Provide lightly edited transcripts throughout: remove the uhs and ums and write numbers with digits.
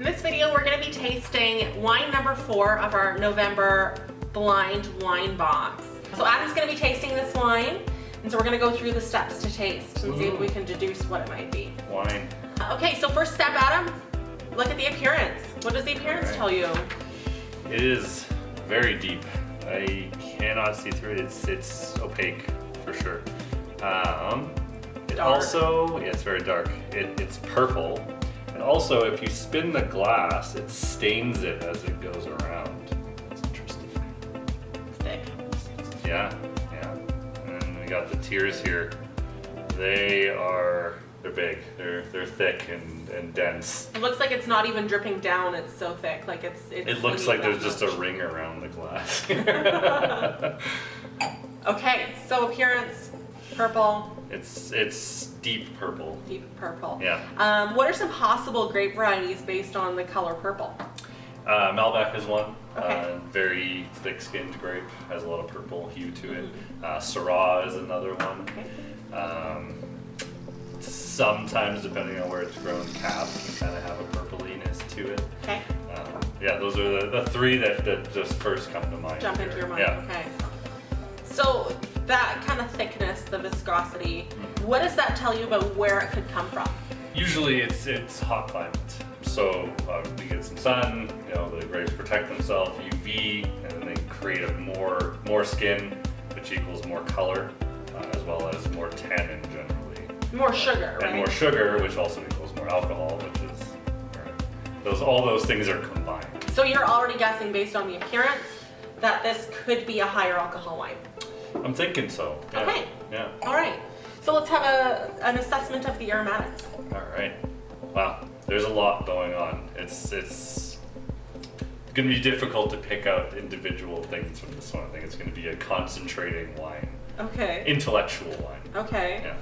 In this video, we're going to be tasting wine number 4 of our November blind wine box. So Adam's going to be tasting this wine, and so we're going to go through the steps to taste and see if we can deduce what it might be. Wine. Okay, so first step, Adam, look at the appearance. What does the appearance tell you? It is very deep. I cannot see through it. It's opaque for sure. It also, yeah, it's very dark. It's purple. And also, if you spin the glass, it stains it as it goes around. It's interesting. Thick. Yeah. And then we got the tears here. They're big. They're thick and dense. It looks like it's not even dripping down. It's so thick. Like it's It looks like there's just a ring around the glass. Okay, so appearance, purple. It's deep purple. Deep purple. Yeah. What are some possible grape varieties based on the color purple? Malbec is one. Okay. Very thick-skinned grape, has a lot of purple hue to it. Syrah is another one. Okay. Sometimes, depending on where it's grown, Cab can kind of have a purpliness to it. Okay. Yeah, those are the three that just first come to mind. Jump here. into your mind. Yeah. Okay. So that kind of thickness, the viscosity, what does that tell you about where it could come from? Usually it's hot climate. So we get some sun, the grapes protect themselves, UV, and then they create more skin, which equals more color, as well as more tannin generally. More sugar, right? And more sugar, which also equals more alcohol, which is, all those things are combined. So you're already guessing based on the appearance that this could be a higher alcohol wine. I'm thinking so. Yeah. Okay. Yeah. All right. So let's have an assessment of the aromatics. All right. Wow. There's a lot going on. It's going to be difficult to pick out individual things from this one. I think it's going to be a concentrating wine. Okay. Intellectual wine. Okay. Yeah.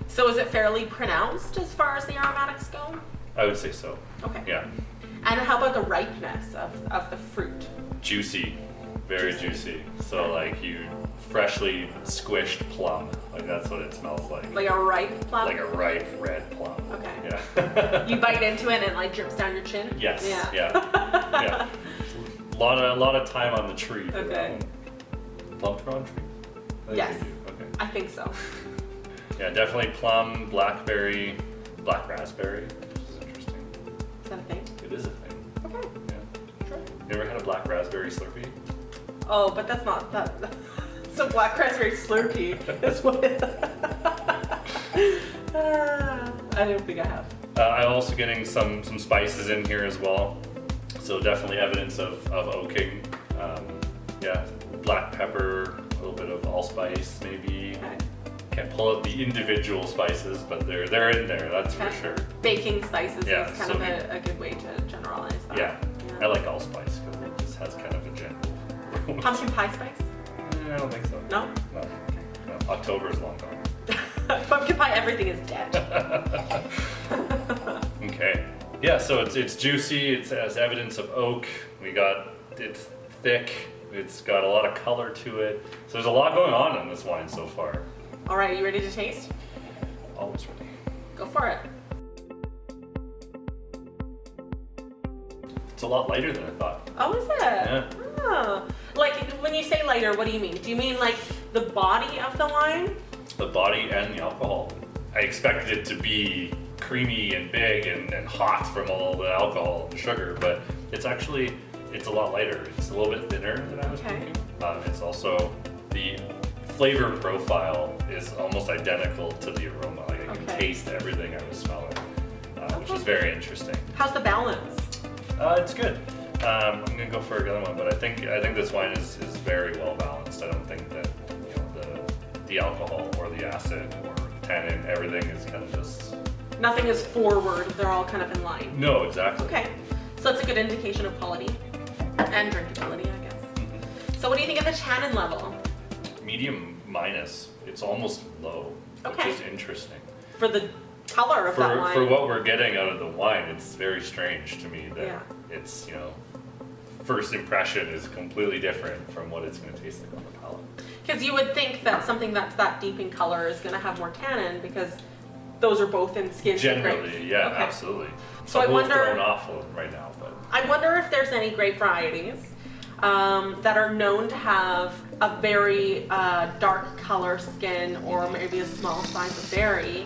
So is it fairly pronounced as far as the aromatics go? I would say so. Okay. Yeah. And how about the ripeness of the fruit? Juicy. Very juicy. So like you freshly squished plum. Like that's what it smells like. Like a ripe plum? Like a ripe red plum. Okay. Yeah. You bite into it and it like drips down your chin? Yes. Yeah. Yeah. A lot of time on the tree. For Okay. that one. Plum are on trees? I think Yes. they do. Okay. I think so. Yeah, definitely plum, blackberry, black raspberry, which is interesting. Is that a thing? It is a thing. Okay. Yeah. Sure. You ever had a black raspberry Slurpee? Oh, but that's not that. So black raspberry Slurpee is what it I don't think I have. I'm also getting some spices in here as well. So definitely evidence of oaking. Yeah, black pepper, a little bit of allspice maybe. Okay. Can't pull out the individual spices, but they're in there, that's for sure. Baking spices Yeah, is kind of a good way to generalize that. Yeah, I like allspice because it just has kind of a general. Pumpkin pie spice? I don't think so. No? No. October is long gone. Pumpkin pie, everything is dead. Okay. Yeah, so it's juicy, it has evidence of oak, it's thick, it's got a lot of color to it. So there's a lot going on in this wine so far. All right, you ready to taste? Always ready. Go for it. It's a lot lighter than I thought. Oh, is it? Yeah. Oh. Like, when you say lighter, what do you mean? Do you mean like the body of the wine? The body and the alcohol. I expected it to be creamy and big and hot from all the alcohol and sugar, but it's a lot lighter. It's a little bit thinner than I was thinking. It's also, the flavor profile is almost identical to the aroma. Like I can taste everything I was smelling, which is very interesting. How's the balance? It's good. I'm gonna go for another one, but I think this wine is very well balanced. I don't think that the alcohol or the acid or tannin, everything is kind of just. Nothing is forward. They're all kind of in line. No, exactly. Okay, so that's a good indication of quality and drinkability, I guess. So what do you think of the tannin level? Medium minus. It's almost low, which is interesting. For the color of that wine. For what we're getting out of the wine, it's very strange to me that it's, first impression is completely different from what it's going to taste like on the palate. Because you would think that something that's that deep in color is going to have more tannin because those are both in skins. Generally, yeah, okay. absolutely. So I I'm a little wonder. thrown off right now, but I wonder if there's any grape varieties that are known to have a very dark color skin or maybe a small size of berry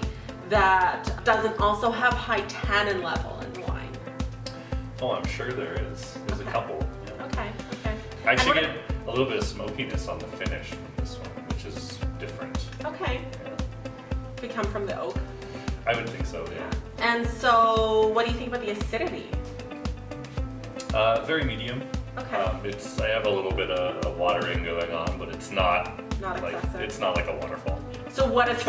that doesn't also have high tannin level in wine. oh, I'm sure there is. There's Okay. a couple. Yeah. Okay, okay. I actually And get a little bit of smokiness on the finish from this one, which is different. Okay, Yeah. we come from the oak. I would think so, yeah. And so, what do you think about the acidity? Very medium. Okay. I have a little bit of watering going on, but it's not Not like excessive. it's not like a waterfall. So what is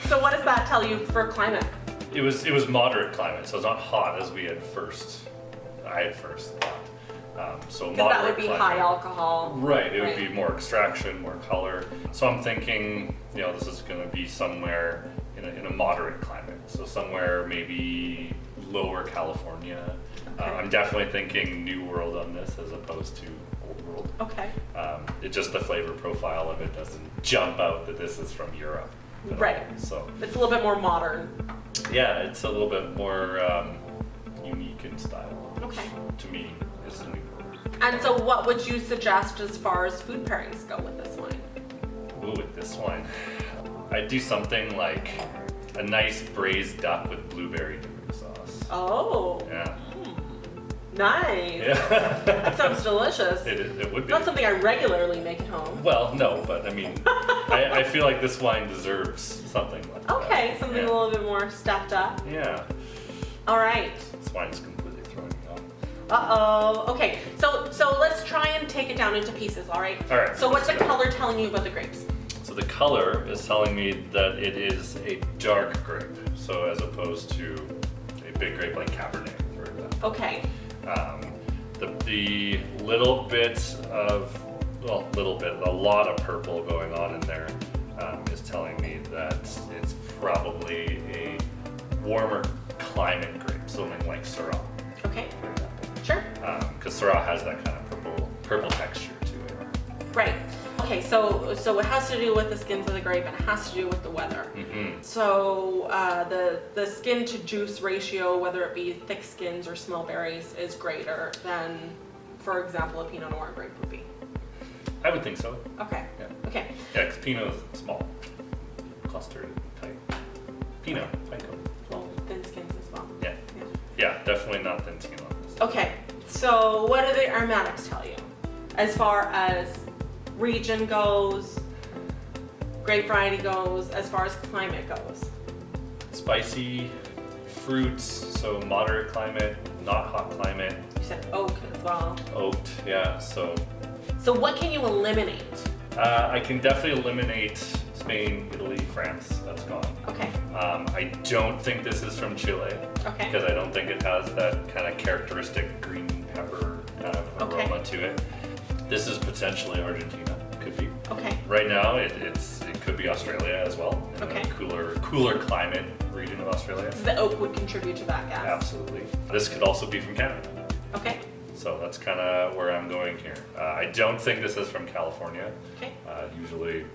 so what does that tell you for climate? It was moderate climate, so it's not hot as I had first thought. So Because moderate that would be climate. high alcohol. Right, it would Right. be more extraction, more color. So I'm thinking, this is going to be somewhere in a moderate climate. So somewhere maybe lower California. Okay. I'm definitely thinking New World on this as opposed to Old World. Okay. It just the flavor profile of it doesn't jump out that this is from Europe. at all. Right. So It's a little bit more modern. yeah, it's a little bit more unique in style. Which, Okay. to me, is the New World. And so what would you suggest as far as food pairings go with this wine? Ooh, with this one, I'd do something like a nice braised duck with blueberry dipping sauce. Oh, Yeah. nice. Yeah. That sounds delicious. It would be. Not something I regularly make at home. Well, no, but I mean, I feel like this wine deserves something like that. Okay, something Yeah. a little bit more stepped up. Yeah. All right. This wine's completely throwing me off. Uh-oh. Okay, so let's try and take it down into pieces, all right? All right, So what's the let's do that. color telling you about the grapes? So the color is telling me that it is a dark grape. So as opposed to a big grape like Cabernet, for example. Okay. The little bit of, a lot of purple going on in there is telling me that it's probably a warmer climate grape, something like Syrah, Okay. for example. Sure. Because Syrah has that kind of purple texture to it. Right. Okay, so it has to do with the skins of the grape and it has to do with the weather. Mm-hmm. So the skin to juice ratio, whether it be thick skins or small berries, is greater than, for example, a Pinot Noir grape would be. I would think so. Okay. Yeah. Okay. Yeah, because Pinot is small, clustered, tight. Pinot, Pico. Well, thin skins as well. Yeah. Yeah. Yeah, definitely not thin skin on this. Okay. So what do the aromatics tell you, as far as region goes, grape variety goes, as far as climate goes? Spicy fruits, so moderate climate, not hot climate, You said oak as well. oaked, yeah. So So what can you eliminate? I can definitely eliminate Spain, Italy, France. That's gone. Okay. I don't think this is from Chile Okay. because I don't think it has that kind of characteristic green pepper kind of Okay. aroma to it. This is potentially Argentina. Could be. Okay. Right now, it could be Australia as well. In Okay. a cooler climate region of Australia. So the oak would contribute to that gas. Absolutely. This could also be from Canada. Okay. So that's kind of where I'm going here. I don't think this is from California. Okay. Usually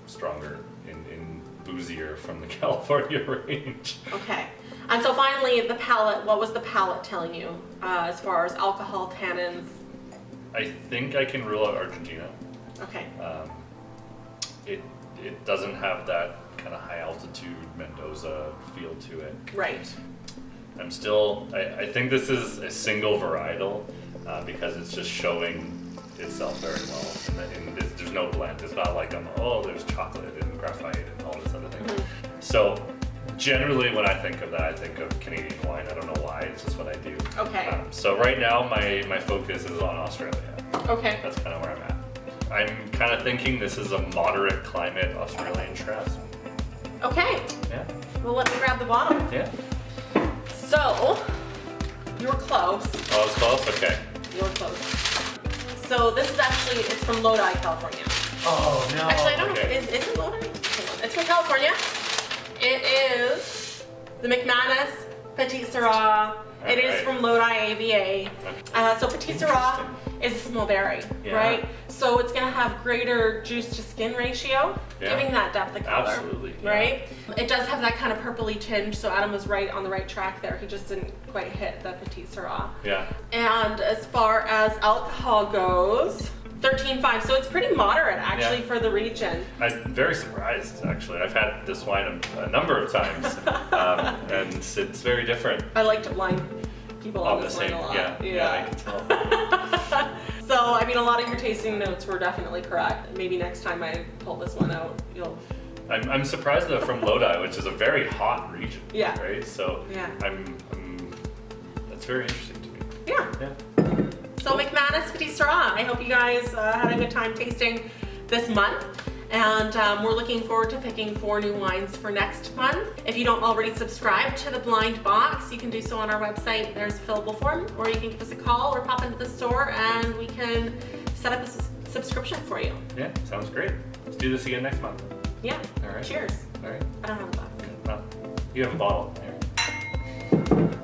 stronger in boozier from the California range. Okay. And so finally, the palate. What was the palate telling you as far as alcohol, tannins? I think I can rule out Argentina. Okay. It doesn't have that kind of high altitude Mendoza feel to it. Right. I think this is a single varietal because it's just showing itself very well. There's no blend. It's not like there's chocolate and graphite and all this other thing. Mm-hmm. So generally when I think of that, I think of Canadian wine. I don't know why, it's just what I do. Okay. So right now my focus is on Australia. Okay. That's kind of where I'm at. I'm kind of thinking this is a moderate climate Australian Shiraz. Okay. Yeah. Well, let me grab the bottle. Yeah. So, you were close. Oh, it's close? Okay. You were close. So this is actually, it's from Lodi, California. Oh, no. Actually, I don't know, okay. is it Lodi? Hold on. It's from California. It is the McManus Petit Syrah It is Alright. from Lodi AVA. So Petit Syrah is a small berry, Yeah. right? So it's gonna have greater juice to skin ratio, Yeah. giving that depth of color. Absolutely, yeah. Right? It does have that kind of purpley tinge, so Adam was right on the right track there. He just didn't quite hit the Petit Syrah. Yeah. And as far as alcohol goes, 13.5, so it's pretty moderate actually Yeah. for the region. I'm very surprised, actually. I've had this wine a number of times, and it's very different. I like to blind people on this wine Obviously, a lot. yeah, I can tell. So, I mean, a lot of your tasting notes were definitely correct. Maybe next time I pull this one out, you'll. I'm surprised though from Lodi, which is a very hot region, Yeah. right? So Yeah. that's very interesting to me. Yeah. Yeah. So, McManus Petit Syrah, I hope you guys had a good time tasting this month. And we're looking forward to picking 4 new wines for next month. If you don't already subscribe to the Blind Box, you can do so on our website. There's a fillable form, or you can give us a call or pop into the store and we can set up a subscription for you. Yeah, sounds great. Let's do this again next month. Yeah. All right. Cheers. All right. I don't have a glass. Well, you have a bottle. Here.